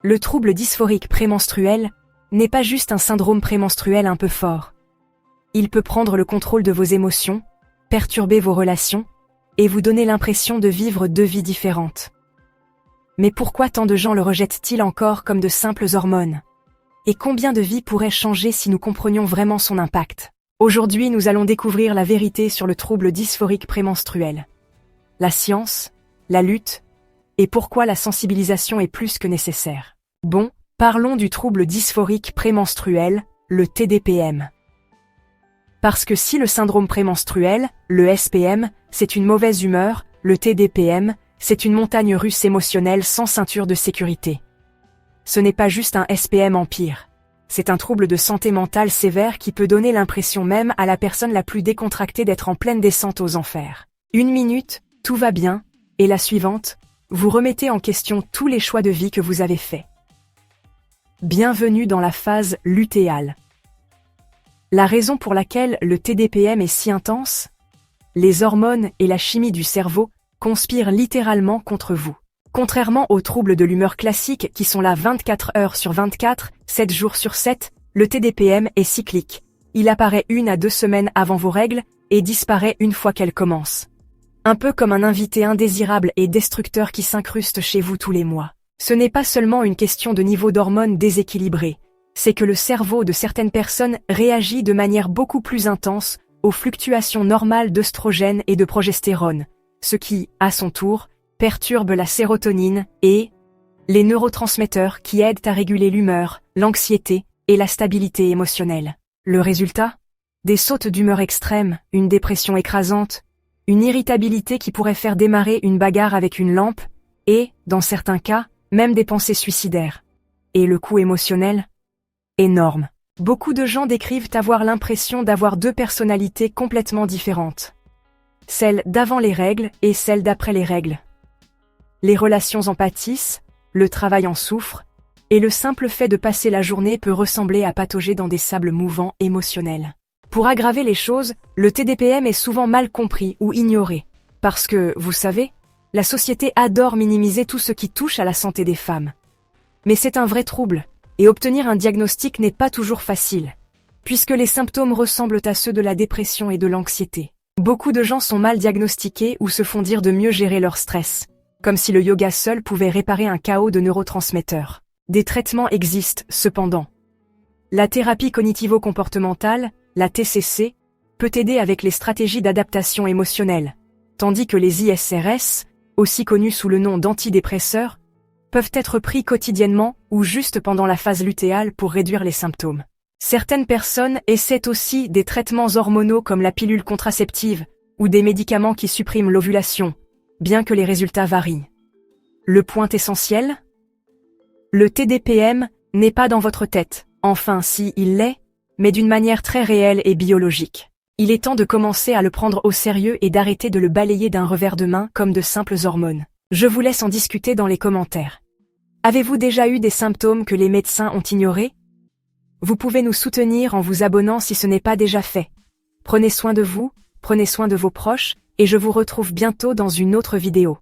Le trouble dysphorique prémenstruel n'est pas juste un syndrome prémenstruel un peu fort. Il peut prendre le contrôle de vos émotions, perturber vos relations, et vous donner l'impression de vivre deux vies différentes. Mais pourquoi tant de gens le rejettent-ils encore comme de simples hormones? Et combien de vies pourraient changer si nous comprenions vraiment son impact? Aujourd'hui, nous allons découvrir la vérité sur le trouble dysphorique prémenstruel. La science, la lutte, et pourquoi la sensibilisation est plus que nécessaire. Bon, parlons du trouble dysphorique prémenstruel, le TDPM. Parce que si le syndrome prémenstruel, le SPM, c'est une mauvaise humeur, le TDPM, c'est une montagne russe émotionnelle sans ceinture de sécurité. Ce n'est pas juste un SPM en pire. C'est un trouble de santé mentale sévère qui peut donner l'impression même à la personne la plus décontractée d'être en pleine descente aux enfers. Une minute, tout va bien, et la suivante, vous remettez en question tous les choix de vie que vous avez faits. Bienvenue dans la phase lutéale. La raison pour laquelle le TDPM est si intense? Les hormones et la chimie du cerveau conspirent littéralement contre vous. Contrairement aux troubles de l'humeur classiques qui sont là 24 heures sur 24, 7 jours sur 7, le TDPM est cyclique. Il apparaît 1 à 2 semaines avant vos règles et disparaît une fois qu'elles commencent. Un peu comme un invité indésirable et destructeur qui s'incruste chez vous tous les mois. Ce n'est pas seulement une question de niveau d'hormones déséquilibré, c'est que le cerveau de certaines personnes réagit de manière beaucoup plus intense aux fluctuations normales d'œstrogène et de progestérone, ce qui, à son tour, perturbe la sérotonine et les neurotransmetteurs qui aident à réguler l'humeur, l'anxiété et la stabilité émotionnelle. Le résultat? Des sautes d'humeur extrêmes, une dépression écrasante, une irritabilité qui pourrait faire démarrer une bagarre avec une lampe, et, dans certains cas, même des pensées suicidaires. Et le coût émotionnel? Énorme. Beaucoup de gens décrivent avoir l'impression d'avoir deux personnalités complètement différentes. Celle d'avant les règles et celle d'après les règles. Les relations en pâtissent, le travail en souffre, et le simple fait de passer la journée peut ressembler à patauger dans des sables mouvants émotionnels. Pour aggraver les choses, le TDPM est souvent mal compris ou ignoré. Parce que, vous savez, la société adore minimiser tout ce qui touche à la santé des femmes. Mais c'est un vrai trouble, et obtenir un diagnostic n'est pas toujours facile, puisque les symptômes ressemblent à ceux de la dépression et de l'anxiété. Beaucoup de gens sont mal diagnostiqués ou se font dire de mieux gérer leur stress, comme si le yoga seul pouvait réparer un chaos de neurotransmetteurs. Des traitements existent, cependant. La thérapie cognitivo-comportementale, la TCC, peut aider avec les stratégies d'adaptation émotionnelle, tandis que les ISRS, aussi connus sous le nom d'antidépresseurs, peuvent être pris quotidiennement ou juste pendant la phase lutéale pour réduire les symptômes. Certaines personnes essaient aussi des traitements hormonaux comme la pilule contraceptive ou des médicaments qui suppriment l'ovulation, bien que les résultats varient. Le point essentiel? Le TDPM n'est pas dans votre tête, enfin si il l'est, mais d'une manière très réelle et biologique. Il est temps de commencer à le prendre au sérieux et d'arrêter de le balayer d'un revers de main comme de simples hormones. Je vous laisse en discuter dans les commentaires. Avez-vous déjà eu des symptômes que les médecins ont ignorés? Vous pouvez nous soutenir en vous abonnant si ce n'est pas déjà fait. Prenez soin de vous, prenez soin de vos proches, et je vous retrouve bientôt dans une autre vidéo.